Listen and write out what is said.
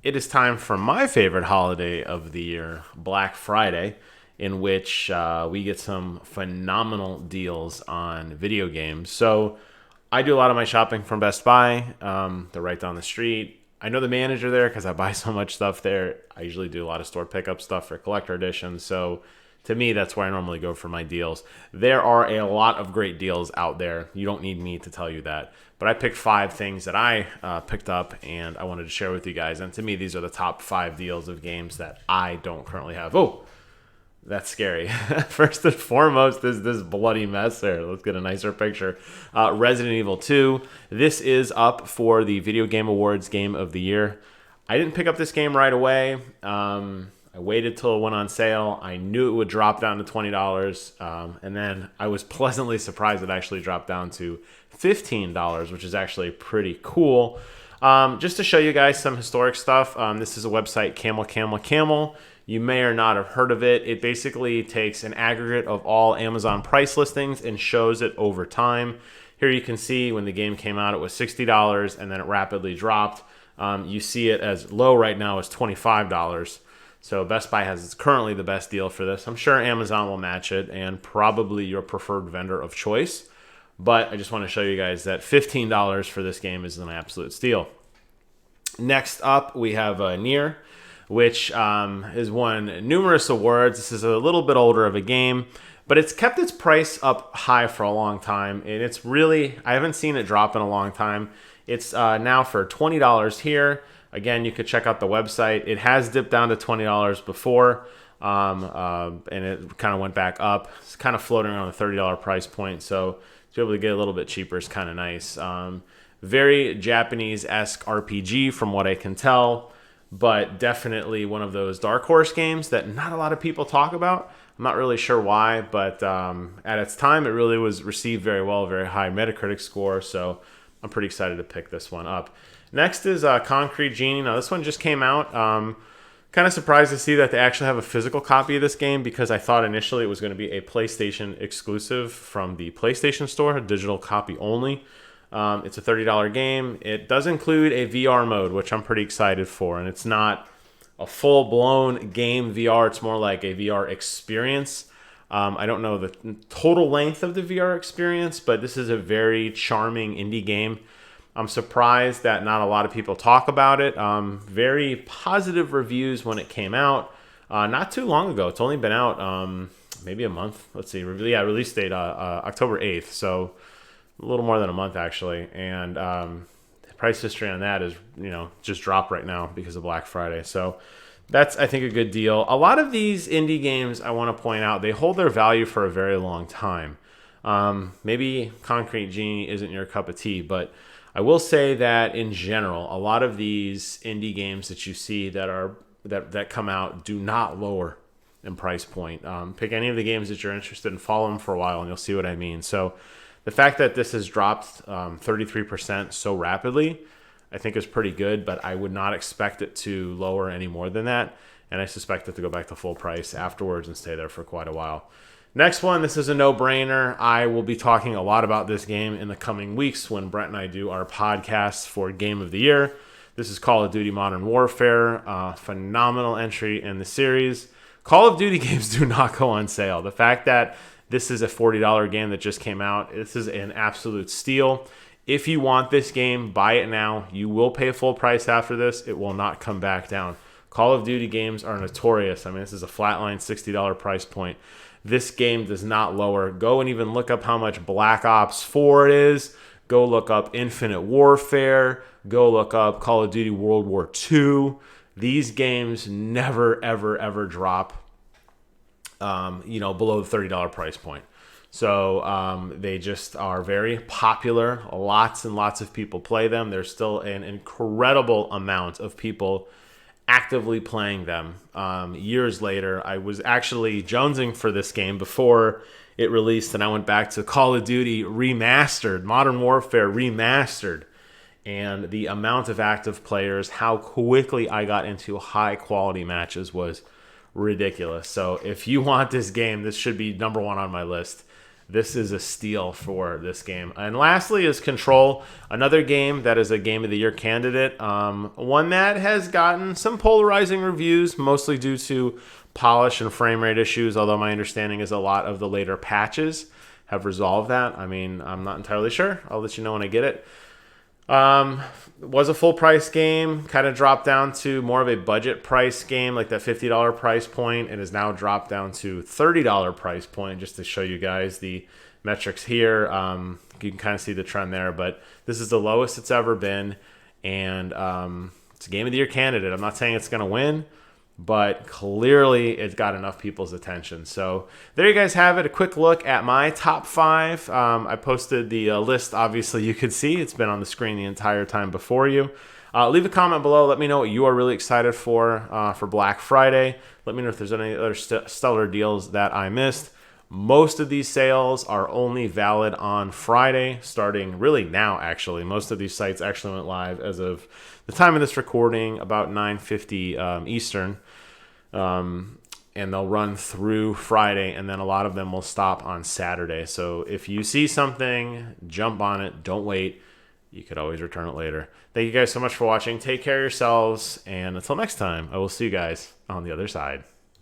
it is time for my favorite holiday of the year, Black Friday, in which we get some phenomenal deals on video games. So I do a lot of my shopping from Best Buy. They're right down the street. I know the manager there because I buy so much stuff there. I usually do a lot of store pickup stuff for collector editions. So to me, that's where I normally go for my deals. There are a lot of great deals out there. You don't need me to tell you that. But I picked 5 things that I picked up and I wanted to share with you guys. And to me, these are the top 5 deals of games that I don't currently have. Oh, that's scary. First and foremost is this bloody mess there. Let's get a nicer picture. Resident Evil 2. This is up for the Video Game Awards Game of the Year. I didn't pick up this game right away. I waited till it went on sale. I knew it would drop down to $20. And then I was pleasantly surprised it actually dropped down to $15, which is actually pretty cool. Just to show you guys some historic stuff, this is a website, CamelCamelCamel. You may or not have heard of it. It basically takes an aggregate of all Amazon price listings and shows it over time. Here you can see when the game came out, it was $60, and then it rapidly dropped. You see it as low right now as $25. So Best Buy has currently the best deal for this. I'm sure Amazon will match it and probably your preferred vendor of choice. But I just want to show you guys that $15 for this game is an absolute steal. Next up, we have Nier, which has won numerous awards. This is a little bit older of a game, but it's kept its price up high for a long time. And it's really, I haven't seen it drop in a long time. It's now for $20 here. Again, you could check out the website. It has dipped down to $20 before, and it kind of went back up. It's kind of floating around the $30 price point, so to be able to get a little bit cheaper is kind of nice. Very Japanese-esque RPG from what I can tell, but definitely one of those dark horse games that not a lot of people talk about. I'm not really sure why, but at its time, it really was received very well, very high Metacritic score, so I'm pretty excited to pick this one up. Next is Concrete Genie. Now, this one just came out. Kind of surprised to see that they actually have a physical copy of this game because I thought initially it was going to be a PlayStation exclusive from the PlayStation Store, a digital copy only. It's a $30 game. It does include a VR mode, which I'm pretty excited for, and it's not a full-blown game VR. It's more like a VR experience. I don't know the total length of the VR experience, but this is a very charming indie game. I'm surprised that not a lot of people talk about it. Very positive reviews when it came out. Not too long ago. It's only been out maybe a month. Let's see. Yeah, release date October 8th. So a little more than a month actually. And the price history on that is, just dropped right now because of Black Friday. So that's, I think, a good deal. A lot of these indie games, I want to point out, they hold their value for a very long time. Maybe Concrete Genie isn't your cup of tea, but I will say that in general, a lot of these indie games that you see that come out do not lower in price point. Pick any of the games that you're interested in, follow them for a while, and you'll see what I mean. So the fact that this has dropped 33% so rapidly, I think is pretty good, but I would not expect it to lower any more than that, and I suspect it to go back to full price afterwards and stay there for quite a while. Next one, this is a no-brainer. I will be talking a lot about this game in the coming weeks when Brett and I do our podcast for Game of the Year. This is Call of Duty Modern Warfare, phenomenal entry in the series. Call of Duty games do not go on sale. The fact that this is a $40 game that just came out, this is an absolute steal. If you want this game, buy it now. You will pay full price after this. It will not come back down. Call of Duty games are notorious. I mean, this is a flatline $60 price point. This game does not lower. Go and even look up how much Black Ops 4 it is. Go look up Infinite Warfare. Go look up Call of Duty World War II. These games never, ever, ever drop, below the $30 price point. So they just are very popular. Lots and lots of people play them. There's still an incredible amount of people actively playing them. Years later, I was actually jonesing for this game before it released, and I went back to Call of Duty Remastered, Modern Warfare Remastered, and the amount of active players, how quickly I got into high-quality matches was ridiculous. So if you want this game, this should be number one on my list. this is a steal for this game. And lastly is Control, another game that is a Game of the Year candidate. One that has gotten some polarizing reviews, mostly due to polish and frame rate issues, although my understanding is a lot of the later patches have resolved that. I mean, I'm not entirely sure. I'll let you know when I get it. Was a full price game, kind of dropped down to more of a budget price game, like that $50 price point, and is now dropped down to $30 price point, just to show you guys the metrics here. You can kind of see the trend there, but this is the lowest it's ever been, and it's a Game of the Year candidate. I'm not saying it's going to win, but clearly it's got enough people's attention. So there you guys have it, a quick look at my top 5. I posted the list, obviously you could see. It's been on the screen the entire time before you. Leave a comment below. Let me know what you are really excited for Black Friday. Let me know if there's any other stellar deals that I missed. Most of these sales are only valid on Friday, starting really now, actually. Most of these sites actually went live as of the time of this recording, about 9:50 Eastern. And they'll run through Friday, and then a lot of them will stop on Saturday. So if you see something, jump on it. Don't wait. You could always return it later. Thank you guys so much for watching. Take care of yourselves, and until next time, I will see you guys on the other side.